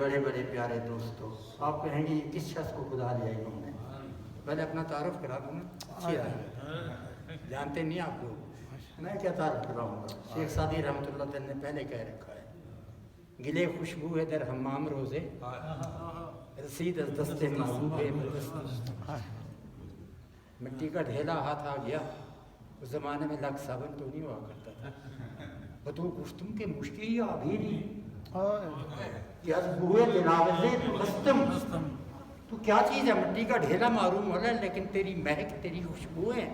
بڑے بڑے پیارے دوستوں، آپ کہیں گے یہ کس شخص کو خدا لیا انہوں نے؟ پہلے اپنا تعارف کرا دوں نا، اچھی ہے جانتے نہیں آپ لوگ، میں کیا تعارف کراؤں گا؟ شیخ سعدی رحمۃ اللہ تعالی نے پہلے کہہ رکھا ہے، گلے خوشبو ہے در حمام روزے، رسید از دست محبوب بدست۔ مٹی کا ڈھیلا ہاتھ آ گیا، اس زمانے میں لگ صابن تو نہیں ہوا کرتا تھا، بتو گفتم کے مشکل آبیری یا بوئے دلاوزے بستم، تو کیا چیز ہے؟ مٹی کا ڈھیلا معلوم ہو رہا ہے لیکن تیری مہک، تیری خوشبوئیں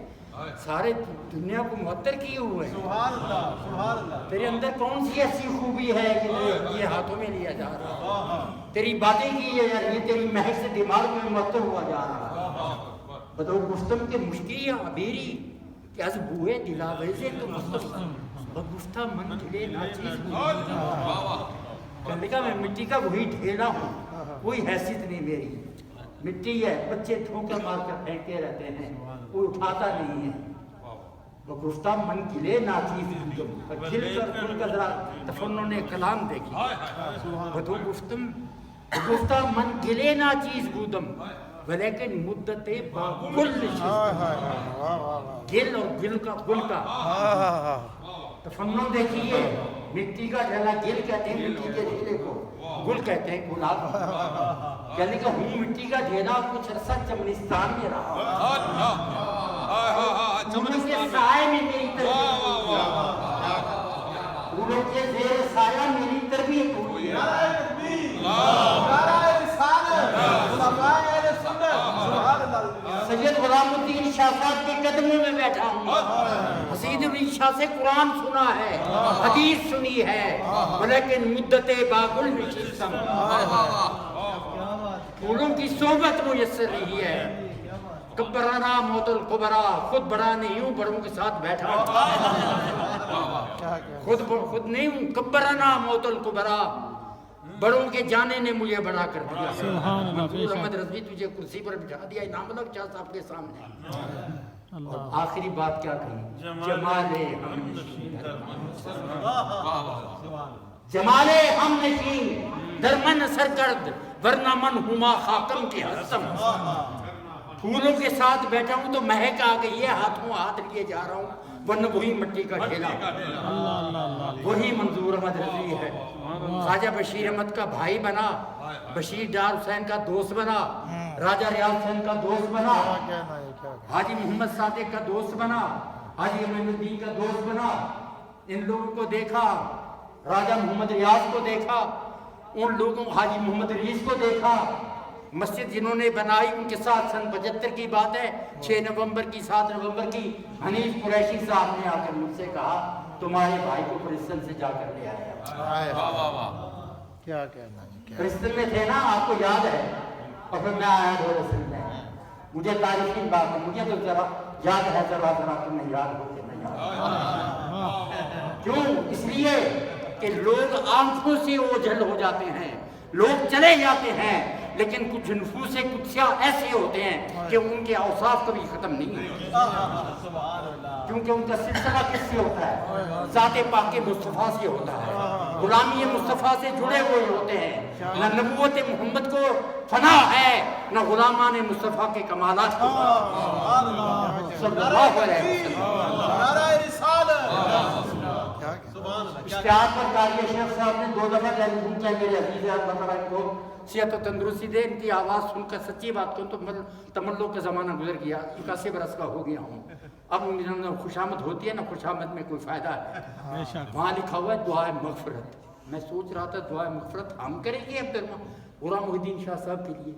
سارے دنیا کو معطر کیے ہوئے ہیں۔ سبحان اللہ، سبحان اللہ۔ تیرے اندر کون سی ایسی خوبی ہے کہ یہ ہاتھوں میں لیا جا رہا ہے؟ تیری باتیں کی ہے یار، یہ تیری مہک سے دماغ میں معطر ہوا جا رہا ہے۔ بتو گفتم کے مشکل عبیری کہ از بوئے دلاویزے تو مستم بگفتہ من دلے ناچیز کہنے کا میں مٹی کا وہی ڈھیلا ہوں، کوئی حیثیت نہیں میری، مٹی ہے، بچے ٹھوکر مار کر پھینکتے رہتے ہیں، کوئی اٹھاتا نہیں ہے۔ بگفتہ من گلے ناچیز بودم، کھل کر ان کا ذرا تفنن کلام دیکھی، بدو گفتم بگفتہ من گلے ناچیز بودم ولیکن مدت باکل گل اور گل کا گل کا تفنن دیکھیے، مٹی کا ڈھیلا گل کہتے ہیں، مٹی کے ڈھیلے کو گل کہتے ہیں، گلاب، یعنی کہ ہوں مٹی کا ڈھیلا کچھ عرصہ چمنستان میں رہا، پھولوں کے سائے میں میری تربیت ہوئی، پھولوں کے زیر سایہ میری تربیت ہوئی۔ سید غلام الدین شاہ صاحب کے قدموں میں بیٹھا ہوں، حسین علی شاہ سے قرآن سنا ہے، حدیث سنی ہے، لیکن مدت باگل نشستم، پھولوں کی صحبت میسر نہیں ہے۔ کبرانا موت القبرا، خود بڑا نہیں ہوں، بڑوں کے ساتھ بیٹھا ہوں، خود نہیں ہوں، کبرانا موت القبرا، بڑوں کے جانے نے مجھے بڑا کر دیا۔ منظور احمد رضوی تجھے کرسی پر بٹھا دیا انعام الحق شاہ صاحب کے سامنے، اور آخری بات کیا کہی؟ جمال ہم نشین درمن سرکرد ورنہ من ہما خاکم کے حسم۔ پھولوں کے ساتھ بیٹھا ہوں تو مہک آ گئی ہے، ہاتھوں ہاتھ لیے جا رہا ہوں، ورنہ وہی مٹی کا ڈھیلا، وہی منظور احمد رضوی ہے۔ خواجہ بشیر احمد کا بھائی بنا، بشیر ڈار حسین کا دوست بنا، راجہ ریاض حسین کا دوست بنا، حاجی محمد صادق کا دوست بنا، حاجی امین الدین کا دوست بنا۔ ان لوگوں کو دیکھا، راجہ محمد ریاض کو دیکھا، ان لوگوں حاجی محمد ریاض کو دیکھا، مسجد جنہوں نے بنائی ان کے ساتھ سن 75 کی بات ہے، 6 نومبر کی 7 نومبر کی، حنیف قریشی صاحب نے آ کر مجھ سے کہا تمہارے بھائی کو پرسٹن سے جا کر لے آیا۔ کیا کہنا ہے، پرسٹن میں تھے نا، آپ کو یاد ہے، اور پھر میں آیا ڈورسن میں، مجھے تاریخی بات ہے، مجھے تو ذرا یاد ہے، ذرا تمہیں یاد ہو کہ نہیں یاد؟ کیوں؟ اس لیے کہ لوگ آنکھوں سے اوجھل ہو جاتے ہیں، لوگ چلے جاتے ہیں، لیکن کچھ نفوس قدسیہ ایسے ہوتے ہیں کہ ان کے اوصاف کبھی ختم نہیں ہوتے، کیونکہ ان کا سلسلہ کس سے ہوتا ہے؟ ذات پاک مصطفیٰ سے ہوتا ہے، غلامی مصطفیٰ سے جڑے ہوئے ہوتے ہیں۔ نہ نبوت محمد کو فنا ہے، نہ غلامان مصطفیٰ کے کمالات کو، صلی اللہ علیہ اشتہار پر قاری شیخ صاحب نے 2 دفعہ ٹیلیفون کیا، میرے عزیز اللہ کو صحت و تندرستی دے، ان کی آواز سن کر سچی بات کروں تو تملوں کا زمانہ گزر گیا، 81 برس کا ہو گیا ہوں، اب نہ خوشامد ہوتی ہے نہ خوشامد میں کوئی فائدہ ہے۔ وہاں لکھا ہوا ہے دعائے مغفرت، میں سوچ رہا تھا دعائے مغفرت ہم کریں گے اب غلام محی الدین شاہ صاحب کے لیے،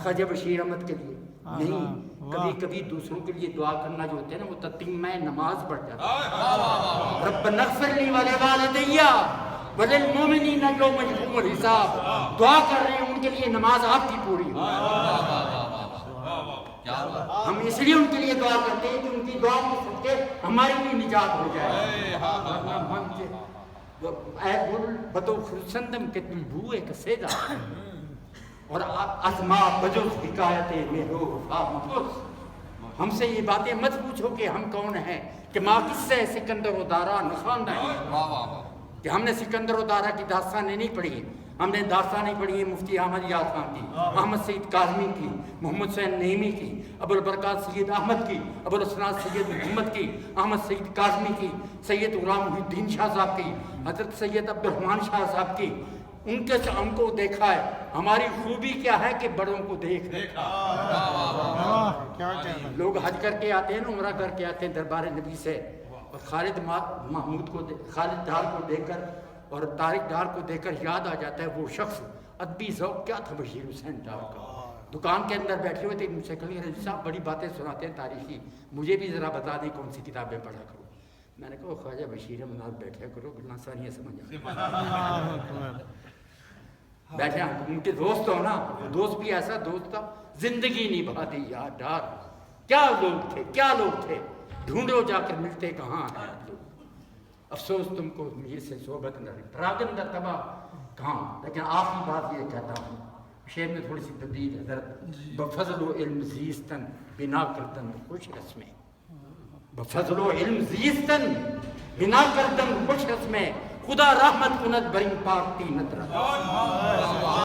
خواجہ بشیر احمد کے لیے نہیں، کبھی کبھی دوسروں کے لیے دعا کرنا جو ہوتے ہیں نا وہ تتمہ نماز پڑھ جاتا ہے۔ ربنا اغفر لی ولوالدی وللمؤمنین یوم یقوم الحساب، دعا کر رہے ہیں ان کے لیے نماز آپ کی پوری ہو۔ ہم اس لیے ان کے لیے دعا کرتے ہیں کہ ان کی دعا کو سن کے ہماری بھی نجات ہو جائے۔ اے گل بدو خرسندم کے تم بوئے کسیدہ، اور ازما بجز حکایت میرو وفا مفوس، ہم سے یہ باتیں مت پوچھو کہ ہم کون ہیں، کہ ماں کس سے سکندر و دارا نخواندہ ہے، کہ ہم نے سکندر و دارا کی داستانیں نہیں پڑھی، ہم نے داستانیں پڑھی ہیں مفتی احمد یار خان کی، احمد سعید کاظمی کی، محمد حسین نعیمی کی، ابو البرکات سید احمد کی، ابو الاسناد سید محمد کی، احمد سعید کاظمی کی، سید غلام محی الدین شاہ صاحب کی، حضرت سید عبد الرحمن شاہ صاحب کی. ان کے سے ہم کو دیکھا ہے. ہماری خوبی کیا ہے کہ بڑوں کو دیکھ کیا کہنا ہے. لوگ حج کر کے آتے ہیں نا، عمرہ کر کے آتے ہیں دربار نبی سے، اور خالد محمود کو خالد ڈار کو دیکھ کر اور طارق ڈار کو دیکھ کر یاد آ جاتا ہے وہ شخص. ادبی ذوق کیا تھا بشیر حسین ڈار کا. دکان کے اندر بیٹھے ہوئے تھے، مجھ سے کہیں رضی صاحب بڑی باتیں سناتے ہیں تاریخی، مجھے بھی ذرا بتا دیں کون سی کتابیں پڑھا کروں. میں نے کہا خواجہ بشیر احمد بیٹھے کرو گلا ساریاں سمجھ بیٹھے. ان کے دوست ہو نا، دوست بھی ایسا دوست تھا زندگی نبھا دی یار ڈار. کیا لوگ تھے، کیا لوگ تھے. ڈھونڈو جا کر ملتے کہاں ہیں لوگ. افسوس تم کو میر سے صحبت نہ رہی، پراگندہ تباہ کہاں. لیکن آخری بات یہ کہتا ہوں، شعر میں تھوڑی سی تبدیل ہے. بفضل و علم زیستن بنا کردن خوش رسمیں، بفضل و علم زیستن بنا کردن خوش رسمیں، خدا رحمت کند برین پاک تینت رہا.